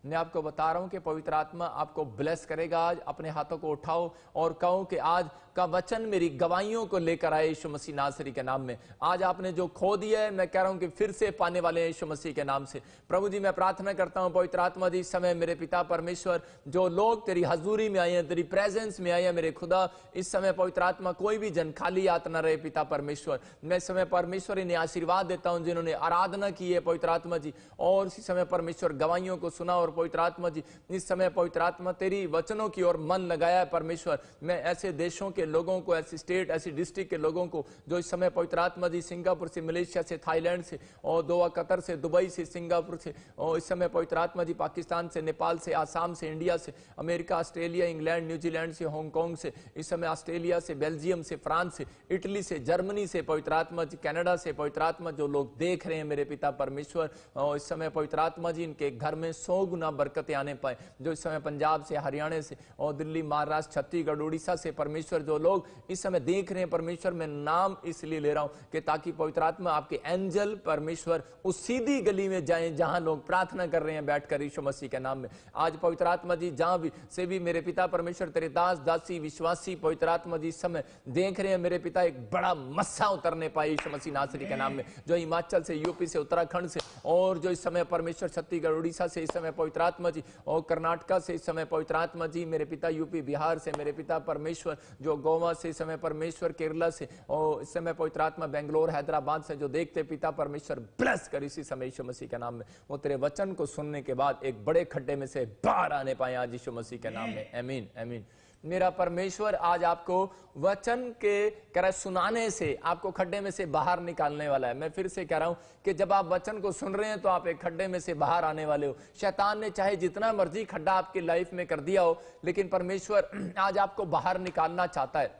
मैं आपको बता रहा हूं कि पवित्र आत्मा आपको ब्लेस करेगा। आज अपने हाथों को उठाओ और कहो कि आज का वचन मेरी गवाहियों को लेकर आए यीशु मसीह नासरी के नाम में। आज आपने जो खो दिया है, मैं कह रहा हूं कि फिर से पाने वाले हैं यीशु मसीह के नाम से। प्रभु जी, मैं प्रार्थना करता हूं पवित्र आत्मा जी, इस समय मेरे पिता परमेश्वर, जो लोग तेरी हजूरी में आए हैं, तेरी प्रेजेंस में आए हैं मेरे खुदा, इस समय पवित्र आत्मा कोई भी जन खाली हाथ न रहे पिता परमेश्वर। मैं इस समय परमेश्वर इन्हें आशीर्वाद देता हूं जिन्होंने आराधना की है पवित्र आत्मा जी, और इसी समय परमेश्वर गवाहियों को सुना। और पवित्र आत्मा जी, इस समय पवित्र आत्मा तेरी वचनों की ओर मन लगाया है परमेश्वर। मैं ऐसे देशों के लोगों को, ऐसी स्टेट, ऐसी डिस्ट्रिक्ट के लोगों को जो इस समय पवित्र आत्मा जी सिंगापुर से, मलेशिया से, थाईलैंड से, और दोहा कतर से, दुबई से, सिंगापुर से, और इस समय पवित्र आत्मा जी पाकिस्तान से, नेपाल से, आसाम से, इंडिया से, अमेरिका, ऑस्ट्रेलिया, इंग्लैंड, न्यूजीलैंड से, हांगकांग से, इस समय ऑस्ट्रेलिया से, बेल्जियम से, फ्रांस से, इटली से, जर्मनी से पवित्र आत्मा जी, कनाडा से पवित्र आत्मा, जो लोग देख रहे हैं मेरे पिता परमेश्वर, और इस समय पवित्र आत्मा जी इनके घर में 100 गुना बरकतें आने पाए। जो इस समय पंजाब से, हरियाणा से, और दिल्ली, महाराष्ट्र, छत्तीसगढ़, उड़ीसा से परमेश्वर जो लोग इस समय देख रहे हैं परमेश्वर, मैं नाम इसलिए ले रहा हूं कि ताकि पवित्र आत्मा आपके एंजल परमेश्वर उस सीधी गली में जाएं जहां लोग प्रार्थना कर रहे हैं बैठकर यीशु मसीह के नाम में। आज पवित्र आत्मा जी जहां भी से भी मेरे पिता परमेश्वर तेरे दास दासी विश्वासी पवित्र आत्मा जी इस समय देख रहे हैं मेरे पिता, एक बड़ा मस्सा उतरने पाए यीशु मसीह नासरी के नाम में। जो हिमाचल से, यूपी से, उत्तराखंड से, और जो इस समय परमेश्वर छत्तीसगढ़, उड़ीसा से, इस समय पवित्र आत्मा जी, और कर्नाटका से, इस समय पवित्र आत्मा जी मेरे पिता यूपी, बिहार से मेरे पिता परमेश्वर, जो गोवा से, इस समय परमेश्वर केरला से, और इस समय पवित्र आत्मा बेंगलोर, हैदराबाद से जो देखते पिता परमेश्वर ब्लेस कर इसी समय यीशु मसीह के नाम में। वो तेरे वचन को सुनने के बाद एक बड़े खड्डे में से बाहर आने पाए आज यीशु मसीह के नाम में। आमीन आमीन। मेरा परमेश्वर आज आपको वचन के कह सुनाने से आपको खड्डे में से बाहर निकालने वाला है। मैं फिर से कह रहा हूं कि जब आप वचन को सुन रहे हैं तो आप एक खड्डे में से बाहर आने वाले हो। शैतान ने चाहे जितना मर्जी खड्डा आपकी लाइफ में कर दिया हो, लेकिन परमेश्वर आज आपको बाहर निकालना चाहता है।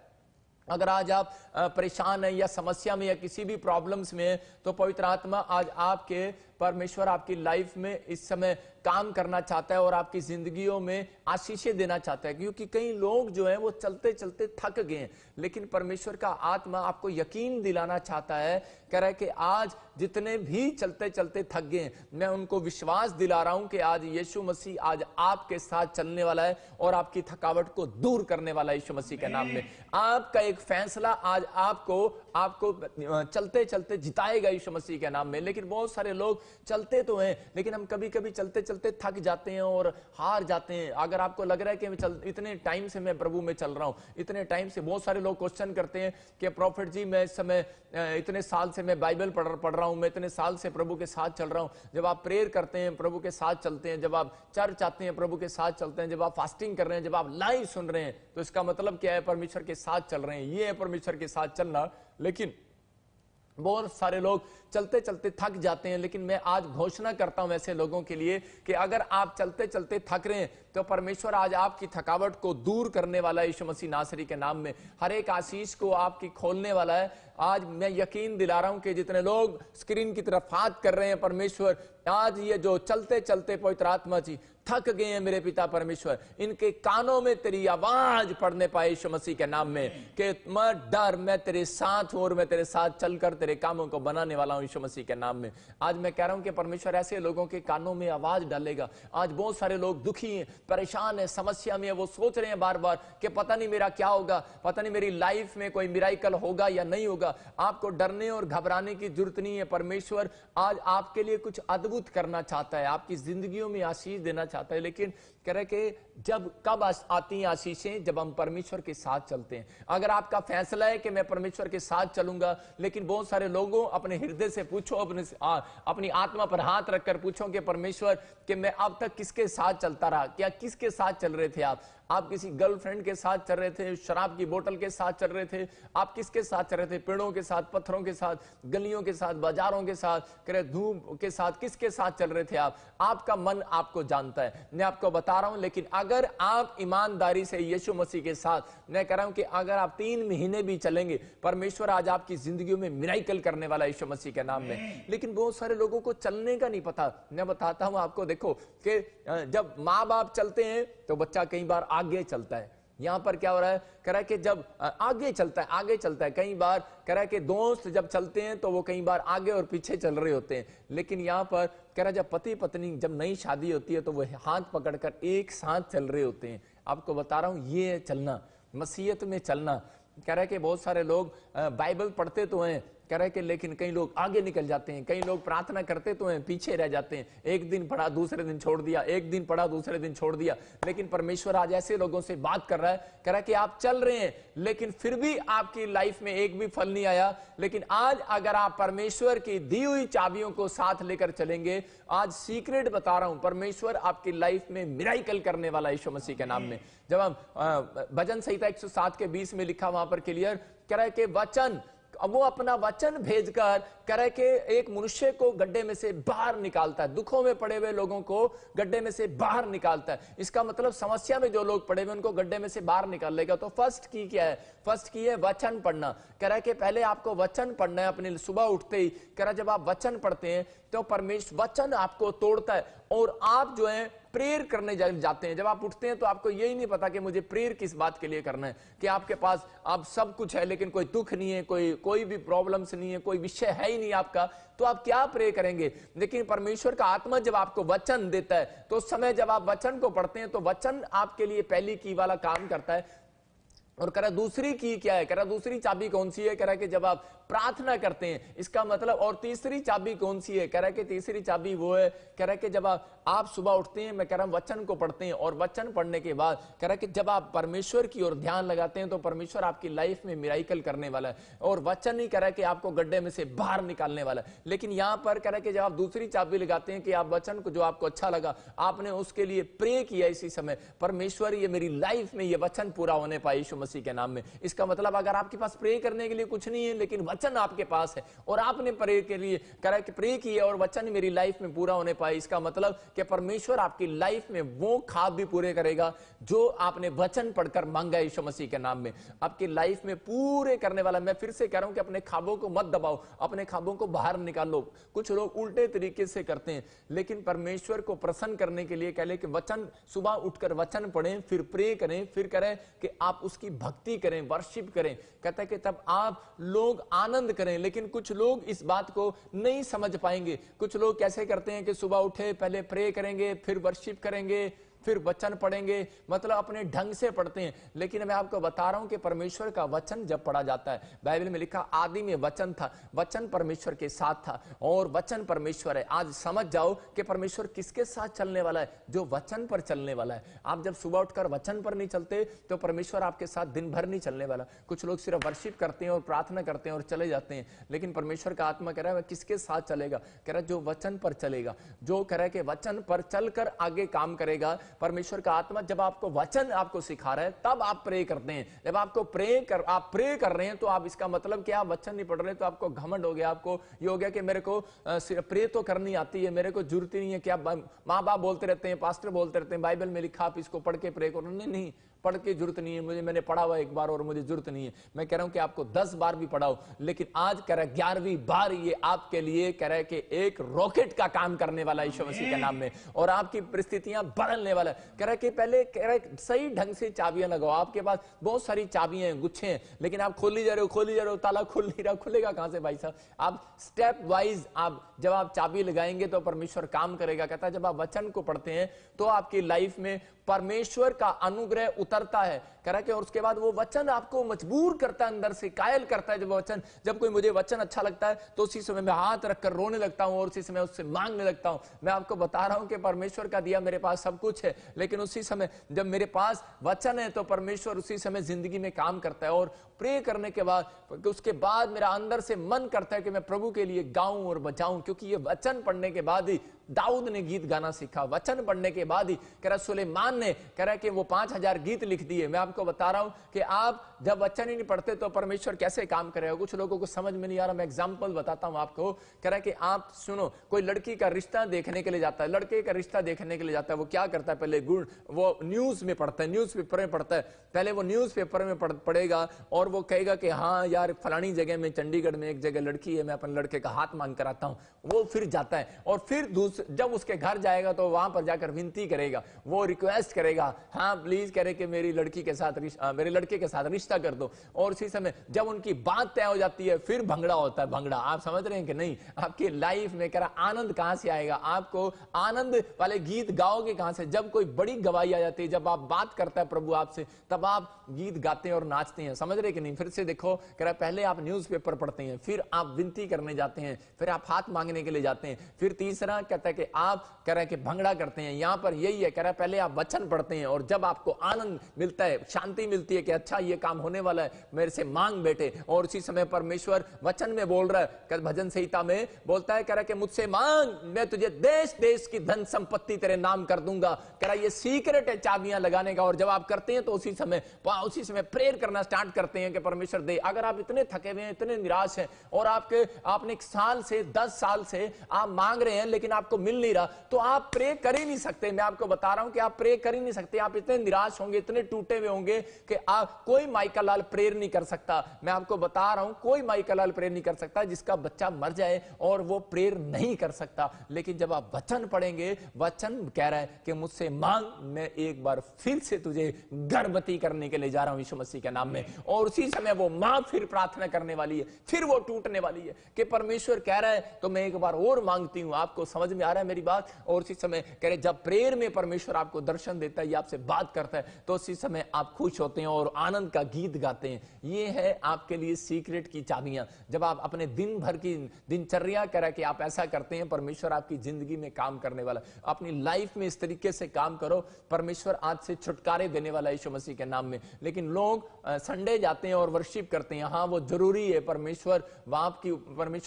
अगर आज आप परेशान हैं या समस्या में या किसी भी प्रॉब्लम्स में हैं, तो पवित्र आत्मा आज आपके परमेश्वर आपकी लाइफ में इस समय काम करना चाहता है और आपकी जिंदगियों में आशीषें देना चाहता है। क्योंकि कई लोग जो हैं वो चलते चलते थक गए हैं, लेकिन परमेश्वर का आत्मा आपको यकीन दिलाना चाहता है, कह रहा है कि आज जितने भी चलते चलते थक गए हैं, मैं उनको विश्वास दिला रहा हूं कि आज यीशु मसीह आज आपके साथ चलने वाला है और आपकी थकावट को दूर करने वाला है यीशु मसीह के नाम में। आपका एक फैसला आज आपको चलते चलते जिताएगा यीशु मसीह के नाम में। लेकिन बहुत सारे लोग चलते तो हैं, लेकिन हम कभी कभी चलते चलते थक जाते हैं और हार जाते हैं। अगर आपको लग रहा है कि इतने टाइम से मैं प्रभु में चल रहा हूं, इतने टाइम से, बहुत सारे लोग क्वेश्चन करते हैं कि प्रॉफिट जी मैं इस समय इतने साल से मैं बाइबल पढ़ रहा हूं, मैं इतने साल से प्रभु के साथ चल रहा हूं। जब आप प्रेयर करते हैं प्रभु के साथ चलते हैं, जब आप चर्च आते हैं प्रभु के साथ चलते हैं, जब आप फास्टिंग कर रहे हैं, जब आप लाइव सुन रहे हैं, तो इसका मतलब क्या है? परमेश्वर के साथ चल रहे हैं। ये है परमेश्वर के साथ चलना। लेकिन बहुत सारे लोग चलते चलते थक जाते हैं। लेकिन मैं आज घोषणा करता हूं ऐसे लोगों के लिए कि अगर आप चलते चलते थक रहे हैं तो परमेश्वर आज आपकी थकावट को दूर करने वाला है यीशु मसीह नासरी के नाम में। हर एक आशीष को आपकी खोलने वाला है। आज मैं यकीन दिला रहा हूं कि जितने लोग स्क्रीन की तरफ हाथ कर रहे हैं, परमेश्वर आज ये जो चलते चलते पवित्र आत्मा जी थक गए हैं मेरे पिता परमेश्वर, इनके कानों में तेरी आवाज पड़ने पाए यीशु मसीह के नाम में कि मत डर, मैं तेरे साथ हूं और मैं तेरे साथ चलकर तेरे कामों को बनाने वाला हूं यीशु मसीह के नाम में। आज मैं कह रहा हूं कि परमेश्वर ऐसे लोगों के कानों में आवाज डालेगा। आज बहुत सारे लोग दुखी हैं, परेशान है, समस्या में है, वो सोच रहे हैं बार बार कि पता नहीं मेरा क्या होगा, पता नहीं मेरी लाइफ में कोई मिराइकल होगा या नहीं होगा। आपको डरने और घबराने की जरूरत नहीं है। परमेश्वर आज आपके लिए कुछ अद्भुत करना चाहता है, आपकी जिंदगियों में आशीष देना चाहता है। लेकिन कह रहे कि जब कब आती हैं आशीषें? जब हम परमेश्वर के साथ चलते हैं। अगर आपका फैसला है कि मैं परमेश्वर के साथ चलूंगा, लेकिन बहुत सारे लोगों अपने हृदय से पूछो, अपनी आत्मा पर हाथ रखकर पूछो कि परमेश्वर कि मैं अब तक किसके साथ चलता रहा? क्या किसके साथ चल रहे थे आप किसी गर्लफ्रेंड के साथ चल रहे थे, शराब की बोतल के साथ चल रहे थे, आप किसके साथ चल रहे थे? पेड़ों के साथ, पत्थरों के साथ, गलियों के साथ, बाजारों के साथ, धूप के साथ, किसके साथ चल रहे थे आप? आपका मन आपको जानता है, मैं आपको बता रहा हूं। लेकिन अगर आप ईमानदारी से यीशु मसीह के साथ, मैं कह रहा हूं कि अगर आप 3 महीने भी चलेंगे, परमेश्वर आज आपकी जिंदगी में मिराइकल करने वाला यीशु मसीह के नाम में। लेकिन बहुत सारे लोगों को चलने का नहीं पता। मैं बताता हूं आपको, देखो कि जब माँ बाप चलते हैं तो बच्चा कई बार आगे चलता है, यहां पर क्या हो रहा है, कह रहा है कि जब आगे चलता है, कई बार कह रहा है कि दोस्त जब चलते हैं तो वो कई बार आगे और पीछे चल रहे होते हैं, लेकिन यहां पर कह रहा है जब पति पत्नी जब नई शादी होती है तो वो हाथ पकड़कर एक साथ चल रहे होते हैं। आपको बता रहा हूं ये चलना, मसीहत में चलना। कह रहा है कि बहुत सारे लोग बाइबल पढ़ते तो हैं, कह रहा है कि लेकिन कई लोग आगे निकल जाते हैं, कई लोग प्रार्थना करते तो हैं पीछे रह जाते हैं, एक दिन पढ़ा दूसरे दिन छोड़ दिया, एक दिन पढ़ा दूसरे दिन छोड़ दिया। लेकिन परमेश्वर आज ऐसे लोगों से बात कर रहा है, कह रहा है कि आप चल रहे हैं लेकिन फिर भी आपकी लाइफ में एक भी फल नहीं आया। लेकिन आज अगर आप परमेश्वर की दी हुई चाबियों को साथ लेकर चलेंगे, आज सीक्रेट बता रहा हूं, परमेश्वर आपकी लाइफ में मिराकल करने वाला यीशु मसीह के नाम में। जब हम भजन संहिता 107 के 20 में लिखा वहां पर क्लियर कह रहा है कि वचन, वो अपना वचन भेजकर कह रहा है कि एक मनुष्य को गड्ढे में से बाहर निकालता है, दुखों में पड़े हुए लोगों को गड्ढे में से बाहर निकालता है। इसका मतलब समस्या में जो लोग पड़े हुए उनको गड्ढे में से बाहर निकालेगा। तो फर्स्ट की क्या है? फर्स्ट की है वचन पढ़ना। कह रहा है कि पहले आपको वचन पढ़ना है अपने सुबह उठते ही। कह रहा है जब आप वचन पढ़ते हैं तो परमेश्वर वचन आपको तोड़ता है और आप जो है प्रेयर करने जाते हैं। जब आप उठते हैं तो आपको यही नहीं पता कि मुझे प्रेयर किस बात के लिए करना है, कि आपके पास आप सब कुछ है लेकिन कोई दुख नहीं है, कोई भी प्रॉब्लम्स नहीं है, कोई विषय है ही नहीं आपका, तो आप क्या प्रे करेंगे? लेकिन परमेश्वर का आत्मा जब आपको वचन देता है तो उस समय जब आप वचन को पढ़ते हैं तो वचन आपके लिए पहली की वाला काम करता है। और कह रहा दूसरी की क्या है? कह रहा दूसरी चाबी कौन सी है? कह रहा कि जब आप प्रार्थना करते हैं, इसका मतलब। और तीसरी चाबी कौन सी है? कह रहा कि तीसरी चाबी वो है, कह रहा कि जब आप सुबह उठते हैं, मैं कह रहा हूं वचन को पढ़ते हैं, और वचन पढ़ने के बाद कह रहा कि जब आप परमेश्वर की ओर ध्यान लगाते हैं तो परमेश्वर आपकी लाइफ में मिराकल करने वाला है। और वचन नहीं कह रहा कि आपको गड्ढे में से बाहर निकालने वाला है, लेकिन यहां पर कह रहा कि जब आप दूसरी चाबी लगाते हैं कि आप वचन को जो आपको अच्छा लगा आपने उसके लिए प्रे किया, इसी समय परमेश्वर ये मेरी लाइफ में ये वचन पूरा होने पाए यीशु मसीह के नाम में। इसका मतलब अगर आपके पास प्रे करने के लिए कुछ नहीं है लेकिन वचन आपके पास है और आपने प्रे के लिए करा कि प्रे किया और वचन मेरी लाइफ में पूरा होने पाए, इसका मतलब कि परमेश्वर आपकी लाइफ में वो ख्वाब भी पूरे करेगा जो आपने वचन पढ़कर मांगा यीशु मसीह के नाम में। आपकी लाइफ में पूरे करने वाला। मैं फिर से कह रहा हूं कि अपने ख्वाबों को मत दबाओ, अपने ख्वाबों को बाहर निकालो। कुछ लोग उल्टे तरीके से करते हैं, लेकिन परमेश्वर को प्रसन्न करने के लिए कह ले कि वचन सुबह उठकर वचन पढ़ें, फिर प्रे करें, फिर करें कि आप उसकी भक्ति करें, वर्शिप करें। कहता है कि तब आप लोग आनंद करें। लेकिन कुछ लोग इस बात को नहीं समझ पाएंगे। कुछ लोग कैसे करते हैं कि सुबह उठे पहले प्रे करेंगे, फिर वर्शिप करेंगे, फिर वचन पढ़ेंगे, मतलब अपने ढंग से पढ़ते हैं। लेकिन मैं आपको बता रहा हूं कि परमेश्वर का वचन जब पढ़ा जाता है, बाइबल में लिखा आदि में वचन था, वचन परमेश्वर के साथ था और वचन परमेश्वर है। आज समझ जाओ कि परमेश्वर किसके साथ चलने वाला है? जो वचन पर चलने वाला है। आप जब सुबह उठकर वचन पर नहीं चलते तो परमेश्वर आपके साथ दिन भर नहीं चलने वाला। कुछ लोग सिर्फ वर्शिप करते हैं और प्रार्थना करते हैं और चले जाते हैं, लेकिन परमेश्वर का आत्मा कह रहा है किसके साथ चलेगा? कह रहा है जो वचन पर चलेगा, जो कह रहा है कि वचन पर चलकर आगे काम करेगा। परमेश्वर का आत्मा जब आपको वचन आपको सिखा रहा है तब आप प्रे करते हैं। जब आपको आप प्रे कर रहे हैं तो आप, इसका मतलब कि आप वचन नहीं पढ़ रहे तो आपको घमंड हो गया, आपको ये हो गया कि मेरे को प्रे तो करनी आती है, मेरे को जरूरत ही नहीं है। क्या माँ बाप बोलते रहते हैं, पास्टर बोलते रहते हैं, बाइबल में लिखा आप इसको पढ़ के प्रे करो। नहीं, पढ़ के जरूरत नहीं है, मैंने पढ़ा हुआ एक बार और मुझे जरूरत नहीं है। मैं कह रहा हूं कि आपको 10 बार भी पढ़ाओ, लेकिन आज कह रहा है 11वीं बार ये आपके लिए कह रहा है कि एक रॉकेट का काम करने वाला है यीशु मसीह के नाम में, और आपकी परिस्थितियां बदलने वाला है। कह रहा है कि पहले कह रहा है सही ढंग से चाबियां लगाओ। आपके पास बहुत सारी चाबियां हैं, गुच्छे हैं, लेकिन आप खोली जा रहे हो, ताला खुल नहीं रहा। खुलेगा कहां से भाई साहब? आप स्टेप वाइज जब आप चाबी लगाएंगे तो परमेश्वर काम करेगा। कहता है जब आप वचन को पढ़ते हैं तो आपकी लाइफ में परमेश्वर का अनुग्रह उतरता है। कह रहा है कि और उसके बाद वो वचन आपको मजबूर करता है, अंदर से कायल करता है। जब कोई मुझे वचन अच्छा लगता है तो उसी समय मैं हाथ रखकर रोने लगता हूं और उसी समय उससे मांगने लगता हूं। मैं आपको बता रहा हूं कि परमेश्वर का दिया मेरे पास सब कुछ है, लेकिन उसी समय जब मेरे पास वचन है तो परमेश्वर उसी समय जिंदगी में काम करता है। और प्रे करने के बाद उसके बाद मेरा अंदर से मन करता है कि मैं प्रभु के लिए गाऊं और बजाऊं, क्योंकि ये वचन पढ़ने के बाद ही दाऊद ने गीत गाना सीखा। वचन पढ़ने के बाद ही कह रहा सुलेमान ने कह रहा कि वो 5000 गीत लिख दिए। मैं आपको बता रहा हूं कि आप जब वचन ही नहीं पढ़ते तो परमेश्वर कैसे काम करेगा? कुछ लोगों को समझ में नहीं आ रहा। मैं एग्जांपल बताता हूं आपको। कह रहा कि आप सुनो, कोई लड़की का रिश्ता देखने के लिए जाता है, लड़के का रिश्ता देखने के लिए जाता है, वो क्या करता है? पहले वो न्यूज में पढ़ता है, न्यूज पेपर में पढ़ता है। पहले वो न्यूज पेपर में पढ़ेगा और वो कहेगा कि हाँ यार फलानी जगह में, चंडीगढ़ में एक जगह लड़की है, मैं अपने लड़के का हाथ मांग कर आता हूं। वो फिर जाता है और फिर जब उसके घर जाएगा तो वहां पर जाकर विनती करेगा, वो रिक्वेस्ट करेगा, हाँ प्लीज करे कि मेरे लड़के के साथ रिश्ता कर दो। और उसी समय जब उनकी बात तय हो जाती है फिर भंगड़ा होता है। भंगड़ा आप समझ रहे हैं कि नहीं? आपकी लाइफ में कह रहा आनंद कहां से आएगा? आपको आनंद वाले गीत गाओगे कहां से? जब कोई बड़ी गवाही आ जाती है, जब आप बात करता है प्रभु आपसे, तब आप गीत गाते हैं और नाचते हैं। समझ रहे कि नहीं? फिर से देखो, कह रहा पहले आप न्यूज़पेपर पढ़ते हैं, फिर आप विनती करने जाते हैं, फिर आप हाथ मांगने के लिए जाते हैं, फिर तीसरा कहता है कि आप कह रहे हैं कि भंगड़ा करते हैं। यहां पर यही है, कह रहा है पहले आप वचन पढ़ते हैं और जब आपको आनंद मिलता है, शांति मिलती है कि अच्छा ये काम होने वाला है, मेरे से मांग बैठे, और उसी समय परमेश्वर वचन में बोल रहा है, भजन संहिता में बोलता है, कह रहा है कि मुझसे मांग, मैं तुझे देश देश की धन संपत्ति तेरे नाम कर दूंगा। कह रहा ये सीक्रेट है चाबियां लगाने का। और जब आप करते हैं तो उसी समय प्रेयर करना स्टार्ट करते हैं कि परमेश्वर दे। अगर आप इतने थके हुए हैं, इतने निराश हैं और आपने 1 साल से 10 साल से आप मांग रहे हैं लेकिन आपको मिल नहीं रहा, तो आप प्रे कर ही नहीं सकते। मैं आपको बता रहा हूं कि आप प्रे कर ही नहीं सकते। आप इतने निराश होंगे, इतने टूटे हुए होंगे कि आप, कोई माइकल लाल प्रेयर नहीं कर सकता। मैं आपको बता रहा हूं, कोई माइकल लाल प्रेयर नहीं कर सकता जिसका बच्चा मर जाए और वो प्रेयर नहीं कर सकता। लेकिन जब आप वचन पढ़ेंगे, वचन कह रहा है कि मुझसे मांग, मैं एक बार फिर से तुझे गर्भवती करने के लिए जा रहा हूं यीशु मसीह के नाम में। और उसी समय वो मां फिर प्रार्थना करने वाली है, फिर वो टूटने वाली है कि परमेश्वर कह रहा है तो मैं एक बार और मांगती हूं। आपको समझ में आ रहा है मेरी बात? और उसी समय कह रहे जब प्रेयर में परमेश्वर आपको दर्शन देता है या आपसे बात करता है तो उसी समय आप खुश होते हैं और आनंद का गीत गाते हैं। ये है आपके लिए सीक्रेट की चाबियां। जब आप अपने दिन भर की दिनचर्या कह रहा है कि आप ऐसा करते हैं, परमेश्वर आपकी जिंदगी में काम करने वाला। अपनी लाइफ में इस तरीके से काम करो, परमेश्वर आज से छुटकारे देने वाला यीशु मसीह के नाम में। लेकिन लोग संडे जाते हैं और वर्शिप करते हैं, हाँ वो जरूरी है, परमेश्वर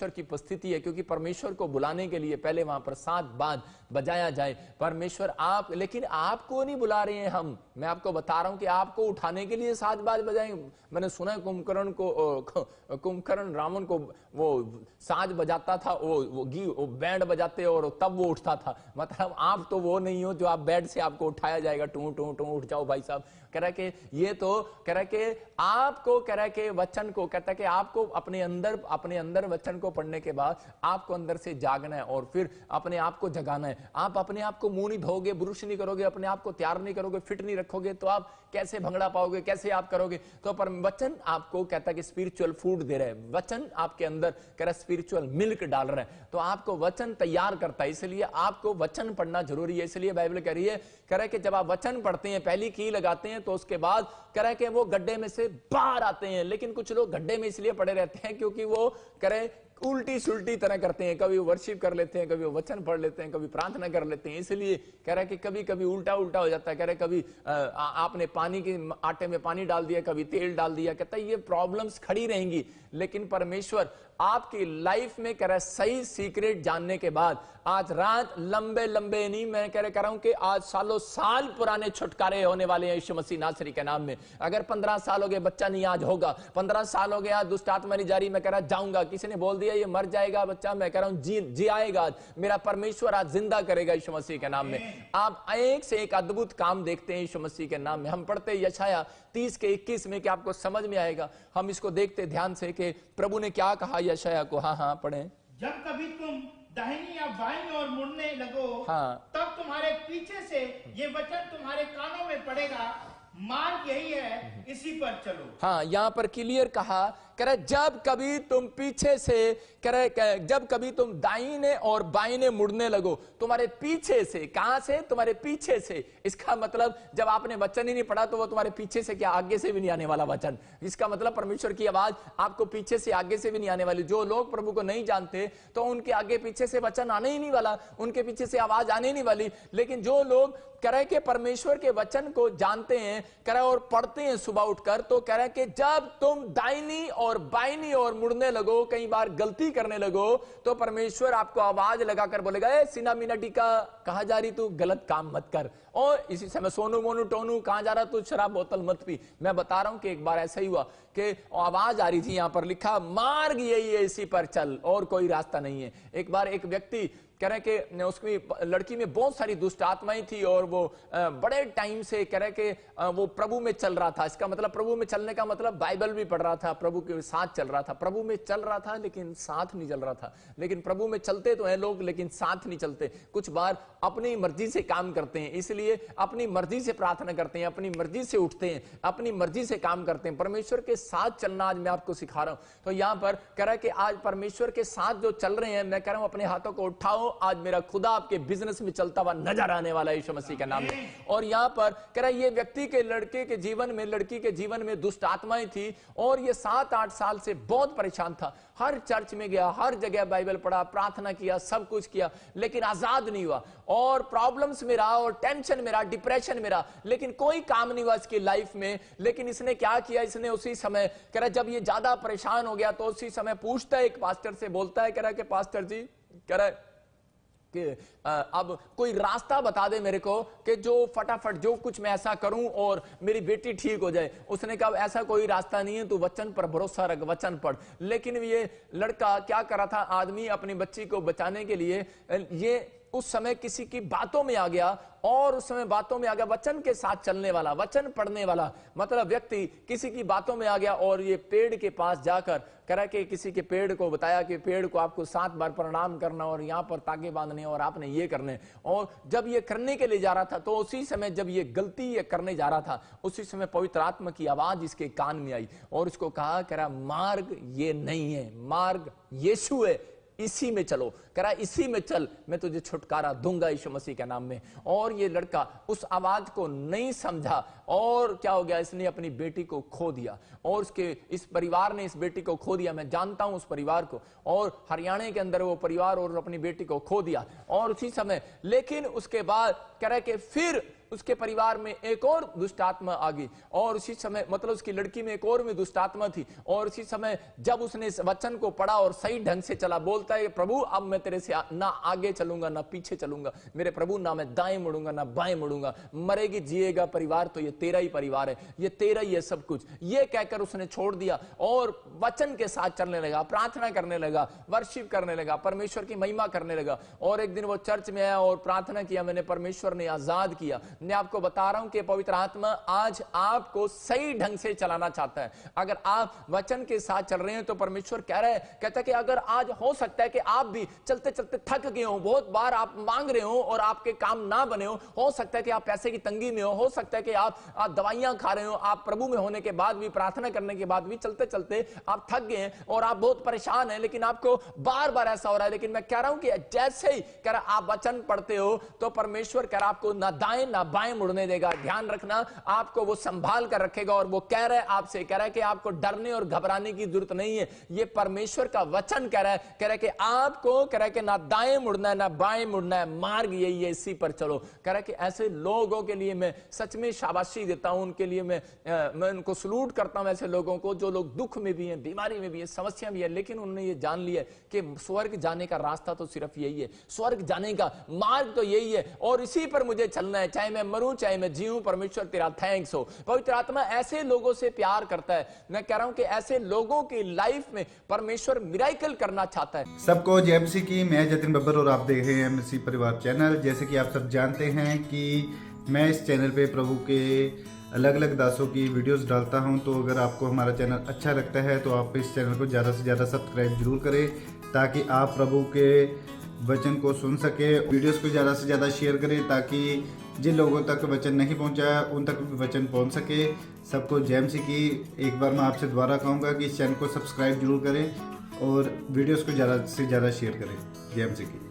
की उपस्थिति है, क्योंकि परमेश्वर को बुलाने के लिए पहले वहां पर 7 बाज बजाया जाए। परमेश्वर लेकिन आपको नहीं बुला रहे हैं हम। मैं आपको बता रहा हूं कि आपको उठाने के लिए 7 बाज बजाएंगे। मैंने सुना है कुंभकर्ण रावण को वो साज बजाता था, वो बैंड बजाते और तब वो उठता था। मतलब आप तो वो नहीं हो जो आप बेड से आपको उठाया जाएगा, टू टू टू उठ जाओ भाई साहब। कह रहा है कि ये तो कह रहा है कि आपको, कह रहा है कि वचन को, कहता है कि आपको अपने अंदर वचन को पढ़ने के बाद आपको अंदर से जागना है और फिर अपने आप को जगाना है। आप अपने आप को मुंह नहीं धोगे, ब्रुश नहीं करोगे, अपने आप को तैयार नहीं करोगे, फिट नहीं रखोगे, तो आप कैसे भंगड़ा पाओगे? कैसे आप करोगे? तो पर वचन आपको कहता है कि स्पिरिचुअल फूड दे रहा है, वचन आपके अंदर कह रहा है स्पिरिचुअल मिल्क डाल रहा है, तो आपको वचन तैयार करता है। इसलिए आपको वचन पढ़ना जरूरी है। इसलिए बाइबल कह रही है, कह रहा है कि जब आप वचन पढ़ते हैं, पहली की लगाते हैं, तो उसके बाद कह रहा है कि वो गड्ढे में से बाहर आते हैं। लेकिन कुछ लोग गड्ढे में इसलिए पड़े रहते हैं क्योंकि वो कह रहे उल्टी सुल्टी तरह करते हैं। कभी वो वर्शिप कर लेते हैं, कभी वो वचन पढ़ लेते हैं, कभी प्रार्थना कर लेते हैं। इसलिए कह रहा है कि कभी कभी उल्टा उल्टा हो जाता है। कह रहे कभी आपने पानी के आटे में पानी डाल दिया, कभी तेल डाल दिया। कहता है ये प्रॉब्लम्स खड़ी रहेंगी, लेकिन परमेश्वर आपकी लाइफ में कह रहा है सही सीक्रेट जानने के बाद आज रात लंबे लंबे नहीं, मैं कह रहा हूं कि आज सालों साल पुराने छुटकारे होने वाले हैं यीशु मसीह नासरी के नाम में। अगर 15 साल हो गए बच्चा नहीं आज होगा, 15 साल हो गया दुष्ट आत्मा नहीं जारी, मैं कह रहा जाऊंगा, किसी ने बोल दिया ये मर जाएगा बच्चा, मैं कह रहा हूं जी आएगा। आज मेरा परमेश्वर आज जिंदा करेगा यीशु मसीह के नाम में। आप एक से एक अद्भुत काम देखते हैं यीशु मसीह के नाम में। हम पढ़ते यशाया 30 के 21 में कि आपको समझ में आएगा। हम इसको देखते ध्यान से कि प्रभु ने क्या कहा यशाया को। हाँ पढ़ें। जब कभी तुम दाहिनी या बाईं ओर मुड़ने लगो, हाँ, तब तुम्हारे पीछे से ये वचन तुम्हारे कानों में पड़ेगा, मार्ग यही है, इसी पर चलो। हाँ, यहाँ पर क्लियर कहा, कह रहे जब कभी तुम पीछे से, कह रहे जब कभी तुम दाहिने और बाईने मुड़ने लगो, तुम्हारे पीछे से। कहां से? तुम्हारे पीछे से। इसका मतलब जब आपने वचन ही नहीं पढ़ा तो वो तुम्हारे पीछे से क्या, आगे से भी नहीं आने वाला वचन। इसका मतलब परमेश्वर की आवाज आपको पीछे से आगे से भी नहीं आने वाली। जो लोग प्रभु को नहीं जानते तो उनके आगे पीछे से वचन आने ही नहीं वाला, उनके पीछे से आवाज आने ही नहीं वाली। लेकिन जो लोग कह रहे कि परमेश्वर के वचन को जानते हैं, कह रहे और पढ़ते हैं सुबह उठकर, तो कह रहे कि जब तुम दाहिनी और बाईनी ओर मुड़ने लगो, कई बार गलती करने लगो, तो परमेश्वर आपको आवाज लगाकर बोलेगा, ए सीना मीना टीका कहां जा रही, तू गलत काम मत कर। और इसी समय सोनू मोनू टोनू कहां जा रहा, तू शराब बोतल मत पी। मैं बता रहा हूं कि एक बार ऐसा ही हुआ कि आवाज आ रही थी, यहां पर लिखा मार्ग यही है, इसी पर चल, और कोई रास्ता नहीं है। एक बार एक व्यक्ति कह रहे कि उसकी लड़की में बहुत सारी दुष्ट आत्माएं थी और वो बड़े टाइम से कह रहे कि वो प्रभु में चल रहा था। इसका मतलब प्रभु में चलने का मतलब बाइबल भी पढ़ रहा था, प्रभु के साथ चल रहा था, प्रभु में चल रहा था लेकिन साथ नहीं चल रहा था। लेकिन प्रभु में चलते तो हैं लोग लेकिन साथ नहीं चलते। कुछ बार अपनी मर्जी से काम करते हैं, इसलिए अपनी मर्जी से प्रार्थना करते हैं, अपनी मर्जी से उठते हैं, अपनी मर्जी से काम करते हैं। परमेश्वर के साथ चलना आज मैं आपको सिखा रहा हूं। तो यहां पर कह रहा है कि आज परमेश्वर के साथ जो चल रहे हैं, मैं कह रहा हूं अपने हाथों को उठाओ, आज मेरा खुदा आपके बिजनेस में चलता हुआ नजर आने वाला है यीशु मसीह के नाम में। और यहां पर कह रहा है ये व्यक्ति के लड़के के जीवन में, लड़की के जीवन में दुष्ट आत्माएं थी और ये 7-8 साल से बहुत परेशान था। हर चर्च में गया, हर जगह बाइबल पढ़ा, प्रार्थना किया, सब कुछ किया, लेकिन आजाद नहीं हुआ और प्रॉब्लम्स में रहा और टेंशन में रहा, डिप्रेशन में रहा, लेकिन कोई काम नहीं हुआ इसकी लाइफ में। लेकिन इसने क्या किया, इसने उसी समय कह रहा जब ये ज्यादा परेशान हो गया तो उसी समय पूछता है, एक पास्टर से बोलता है, कह रहा कि पास्टर जी, कह रहा है कि अब कोई रास्ता बता दे मेरे को कि जो फटाफट जो कुछ मैं ऐसा करूं और मेरी बेटी ठीक हो जाए। उसने कहा ऐसा कोई रास्ता नहीं है, तू वचन पर भरोसा रख, वचन पढ़। लेकिन ये लड़का क्या कर रहा था, आदमी अपनी बच्ची को बचाने के लिए ये उस समय किसी की बातों में आ गया और उस समय बातों में आ गया, वचन के साथ चलने वाला, वचन पढ़ने वाला मतलब व्यक्ति किसी की बातों में आ गया और ये पेड़ के पास जाकर कह रहा कि किसी के पेड़ को बताया कि पेड़ को आपको 7 बार प्रणाम करना और यहां पर तागे बांधने और आपने ये करने। और जब ये करने के लिए जा रहा था तो उसी समय जब ये गलती ये करने जा रहा था, उसी समय पवित्र आत्मा की आवाज इसके कान में आई और इसको कहा, कह रहा मार्ग ये नहीं है, मार्ग यीशु है, इसी में चलो। कह रहा इसी में चल, मैं तुझे छुटकारा दूंगा यीशु मसीह के नाम में। और ये लड़का उस आवाज को नहीं समझा और क्या हो गया, इसने अपनी बेटी को खो दिया और उसके इस परिवार ने इस बेटी को खो दिया। मैं जानता हूं उस परिवार को, और हरियाणा के अंदर वो परिवार और अपनी बेटी को खो दिया। और उसी समय लेकिन उसके बाद कह रहा है कि फिर उसके परिवार में एक और दुष्ट आत्मा आ गई और उसी समय मतलब उसकी लड़की में एक और में दुष्ट आत्मा थी। और उसी समय जब उसने इस वचन को पढ़ा और सही ढंग से चला, बोलता है प्रभु अब मैं तेरे से ना आगे चलूंगा ना पीछे चलूंगा, मेरे प्रभु ना मैं दाएं मुड़ूंगा ना बाएं मुड़ूंगा, मरेगी जिएगा परिवार तो ये तेरा ही परिवार है, ये तेरा ही है सब कुछ, ये कहकर उसने छोड़ दिया और वचन के साथ चलने लगा, प्रार्थना करने लगा, वर्शिप करने लगा, परमेश्वर की महिमा करने लगा। और एक दिन वो चर्च में आया और प्रार्थना किया, मैंने परमेश्वर ने आजाद किया। मैं आपको बता रहा हूं कि पवित्र आत्मा आज आपको सही ढंग से चलाना चाहता है। अगर आप वचन के साथ चल रहे हैं तो परमेश्वर कह रहा है, कहता है कि अगर आज हो सकता है कि आप भी चलते चलते थक गए हो, बहुत बार आप मांग रहे हो और आपके काम ना बने हो सकता है कि आप पैसे की तंगी में हो सकता है कि आप दवाइयां खा रहे हो, आप प्रभु में होने के बाद भी, प्रार्थना करने के बाद भी चलते चलते आप थक गए हैं और आप बहुत परेशान हैं, लेकिन आपको बार बार ऐसा हो रहा है। लेकिन मैं कह रहा हूं कि जैसे ही कह रहा आप वचन पढ़ते हो तो परमेश्वर कह रहा आपको ना दाएं ना बाएं मुड़ने देगा। ध्यान रखना, आपको वो संभाल कर रखेगा। और वो कह रहा है आपसे, कह रहा है कि आपको डरने और घबराने की जरूरत नहीं है। ये परमेश्वर का वचन कह रहा है कि आपको कह रहा है कि ना दाएं मुड़ना है ना बाएं मुड़ना है, मार्ग यही है, इसी पर चलो। कह रहा है कि ऐसे लोगों के लिए मैं सच में शाबाशी देता हूं, उनके लिए मैं उनको सलूट करता हूं, ऐसे लोगों को जो लोग दुख में भी हैं, बीमारी में भी है, समस्या भी है, लेकिन उन्होंने ये जान लिया कि स्वर्ग जाने का रास्ता तो सिर्फ यही है, स्वर्ग जाने का मार्ग तो यही है और इसी पर मुझे चलना है, चाहे मैं मरूं चाहे मैं जीऊं। परमेश्वर तेरा थैंक्स हो। पवित्र आत्मा ऐसे लोगों से प्यार करता है। मैं कह रहा हूं कि ऐसे लोगों की लाइफ में परमेश्वर मिराकल करना चाहता है। सबको जय मसीह की, मैं जतिन बब्बर और आप देख रहे हैं मसीह परिवार चैनल। जैसे कि आप सब जानते हैं कि मैं इस चैनल पे प्रभु के अलग अलग दासों की वीडियोस डालता हूं, तो अगर आपको हमारा चैनल अच्छा लगता है तो आप इस चैनल को ज़्यादा से ज़्यादा सब्सक्राइब जरूर करें ताकि आप प्रभु के वचन को सुन सके। वीडियोस को ज़्यादा से ज़्यादा शेयर करें ताकि जिन लोगों तक वचन नहीं पहुंचा उन तक भी वचन पहुंच सके। सबको जय मसीह की। एक बार मैं आपसे दोबारा कहूँगा कि इस चैनल को सब्सक्राइब जरूर करें और वीडियोस को ज़्यादा से ज़्यादा शेयर करें। जय मसीह की।